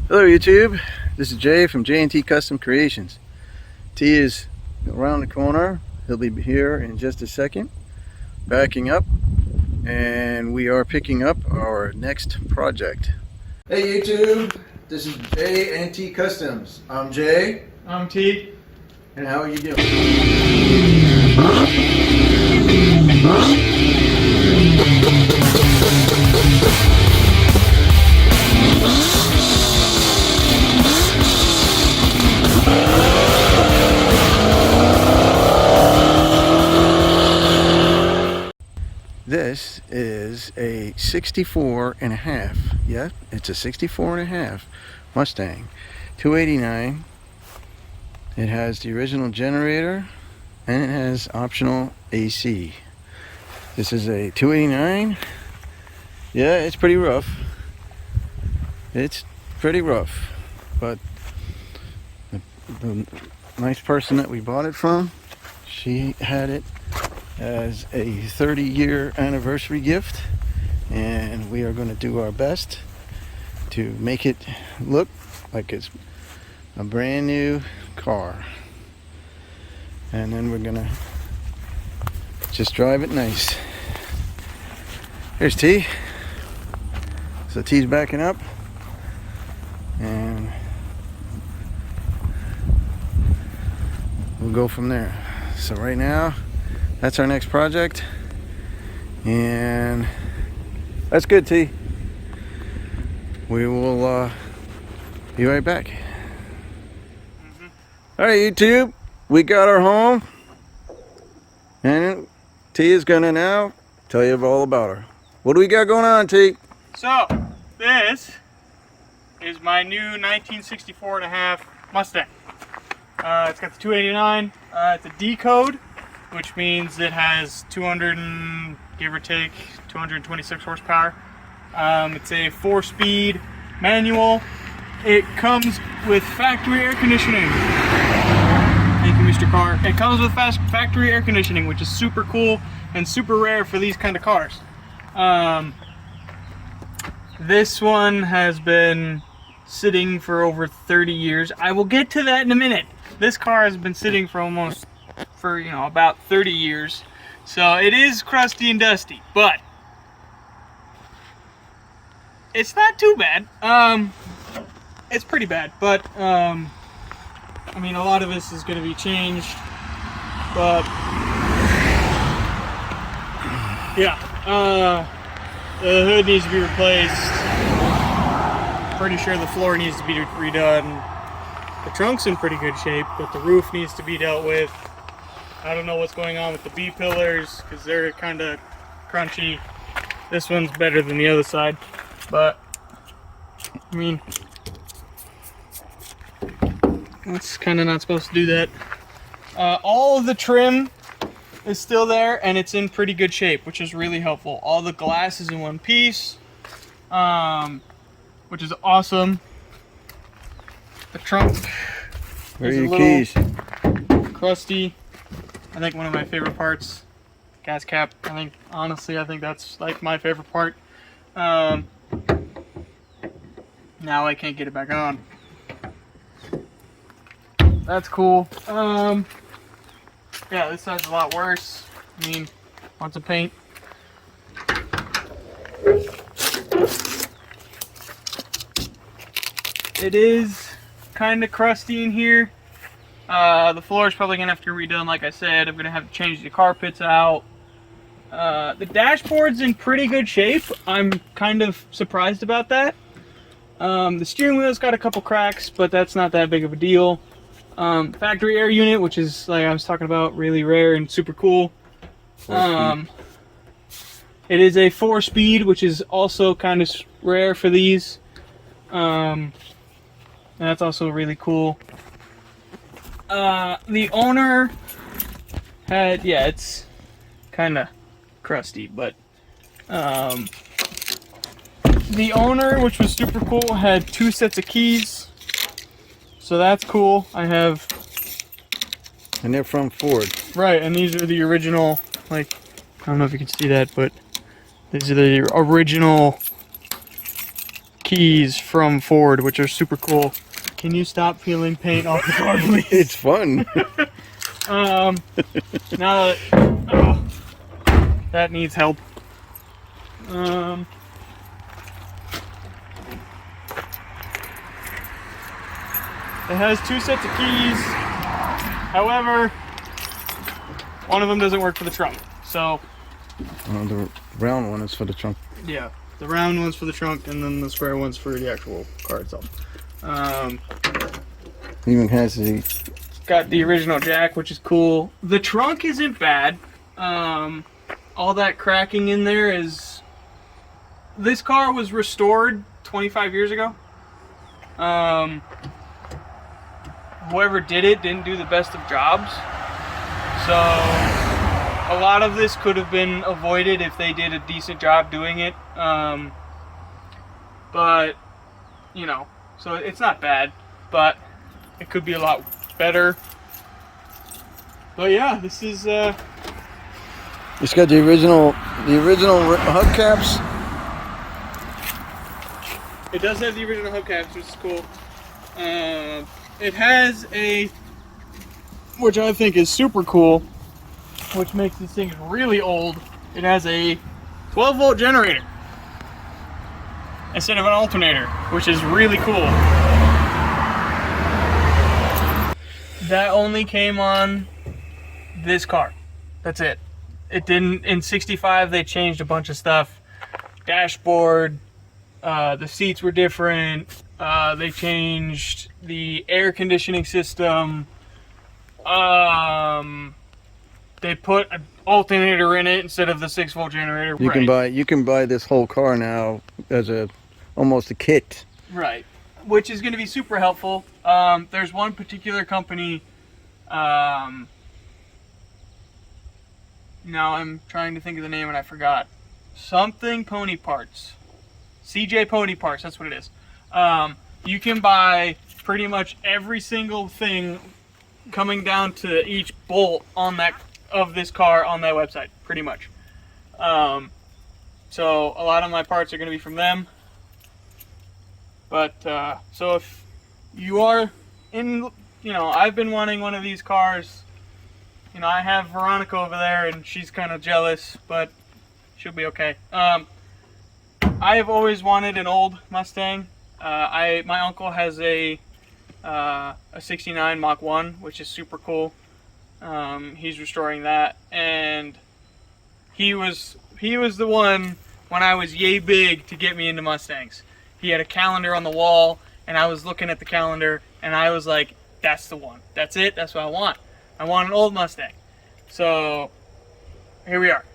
Hello YouTube, this is Jay from J&T Custom Creations. T is around the corner. He'll be here in just a second, backing up, and we are picking up our next project. Hey YouTube, this is J&T Customs. I'm Jay. I'm T. And how are you doing? This is a 64 and a half. Yeah, it's a 64 and a half Mustang 289. It has the original generator and it has optional AC. This is a 289. Yeah, it's pretty rough. It's pretty rough, but the nice person that we bought it from, she had it as a 30-year anniversary gift, and we are going to do our best to make it look like it's a brand new car, and then we're gonna just drive it nice. Here's T. So T's backing up, and we'll go from there. So right now, that's our next project, and that's good, T. We will be right back. All right, YouTube, we got our home, and T is gonna now tell you all about her. What do we got going on, T? So, this is my new 1964 and a half Mustang. It's got the 289. It's a D code, which means it has 200 and give or take 226 horsepower. It's a 4-speed manual. It comes with factory air conditioning. Thank you, Mr. Car. It comes with factory air conditioning, which is super cool and super rare for these kind of cars. This one has been sitting for over 30 years. I will get to that in a minute. This car has been sitting for about 30 years. So it is crusty and dusty, but it's not too bad. It's pretty bad, but I mean, a lot of this is going to be changed, but yeah, the hood needs to be replaced. Pretty sure the floor needs to be redone. The trunk's in pretty good shape, but the roof needs to be dealt with. I don't know what's going on with the B pillars because they're kind of crunchy. This one's better than the other side, but I mean, that's kind of not supposed to do that. All of the trim is still there and it's in pretty good shape, which is really helpful. All the glass is in one piece, which is awesome. The trunk Where are is a your little keys? crusty. I think one of my favorite parts, gas cap. Honestly, I think that's like my favorite part. Now I can't get it back on. That's cool. Yeah, this side's a lot worse. I mean, want some paint. It is kind of crusty in here. The floor is probably gonna have to be redone. Like I said, I'm gonna have to change the carpets out. The dashboard's in pretty good shape. I'm kind of surprised about that. The steering wheel's got a couple cracks, but that's not that big of a deal. Factory air unit, which is, like I was talking about, really rare and super cool. It is a 4-speed, which is also kind of rare for these. That's also really cool. The owner had, yeah, it's kind of crusty, but the owner, which was super cool, had 2 sets of keys, so that's cool. I have, And they're from Ford. right, and these are the original, like, I don't know if you can see that, but these are the original keys from Ford, which are super cool. Can you stop peeling paint off the car, please? It's fun. Now that, oh, that needs help. It has 2 sets of keys. However, one of them doesn't work for the trunk. So, The round one is for the trunk. yeah, the round one's for the trunk, and then the square one's for the actual car itself. Even has the Got the original jack, which is cool. The trunk isn't bad. All that cracking in there is... This car was restored 25 years ago. Whoever did it didn't do the best of jobs. So a lot of this could have been avoided if they did a decent job doing it. But, you know, so it's not bad, but it could be a lot better. But yeah, this is it's got the original hubcaps. it does have the original hubcaps, which is cool. It has a, which I think is super cool, which makes this thing really old. It has a 12-volt generator instead of an alternator, which is really cool. That only came on this car. That's it. It didn't, in 65 they changed a bunch of stuff. Dashboard, the seats were different. They changed the air conditioning system. They put an alternator in it instead of the 6-volt generator. You can buy this whole car now as almost a kit. Right, which is going to be super helpful. There's one particular company. Now I'm trying to think of the name and I forgot. Something Pony Parts. CJ Pony Parts, that's what it is. You can buy pretty much every single thing coming down to each bolt on that of this car on that website, pretty much. So a lot of my parts are going to be from them. But so if you are in, you know, I've been wanting one of these cars. You know, I have Veronica over there, and she's kind of jealous, but she'll be okay. I have always wanted an old Mustang. My uncle has a 69 Mach 1, which is super cool. He's restoring that, and he was the one when I was yay big to get me into Mustangs. He had a calendar on the wall, and I was looking at the calendar, and I was like, that's the one. That's it. That's what I want. I want an old Mustang. So here we are.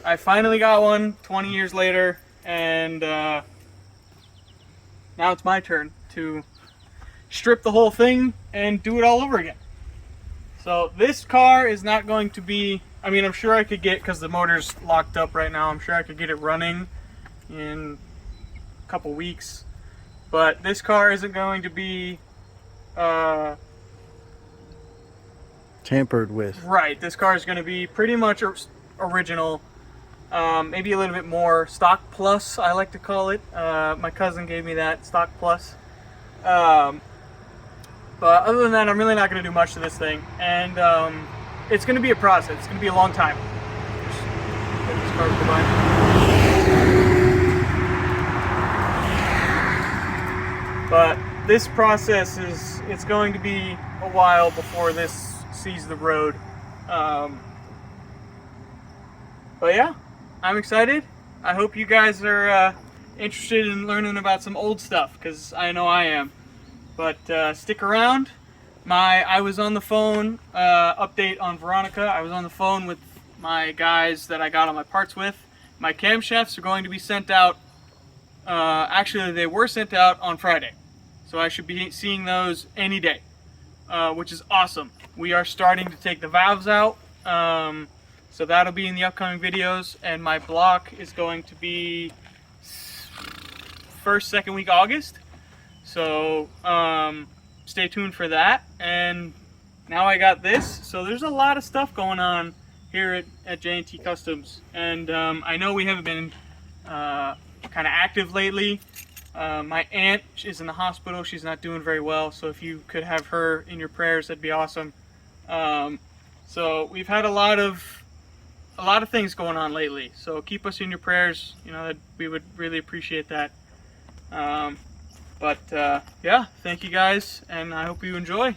I finally got one 20 years later, and now it's my turn to strip the whole thing and do it all over again. So this car is not going to be, I mean, I'm sure I could get, because the motor's locked up right now, I'm sure I could get it running in a couple weeks. But this car isn't going to be tampered with. Right, this car is going to be pretty much original. Maybe a little bit more stock plus, I like to call it. My cousin gave me that, stock plus. But other than that, I'm really not going to do much to this thing. And it's going to be a process. It's going to be a long time. Just let this car go by. But this process it's going to be a while before this sees the road. But yeah, I'm excited. I hope you guys are interested in learning about some old stuff, because I know I am. But stick around. I was on the phone, update on Veronica. I was on the phone with my guys that I got all my parts with. My camshafts are going to be sent out. Actually, they were sent out on Friday. So I should be seeing those any day, which is awesome. We are starting to take the valves out. So that'll be in the upcoming videos. And my block is going to be first, second week August. So stay tuned for that. And now I got this. So there's a lot of stuff going on here at J&T Customs. And I know we haven't been kind of active lately. My aunt is in the hospital. She's not doing very well, so if you could have her in your prayers, that'd be awesome. So we've had a lot of things going on lately. So keep us in your prayers. You know, we would really appreciate that. Yeah, thank you guys, and I hope you enjoy.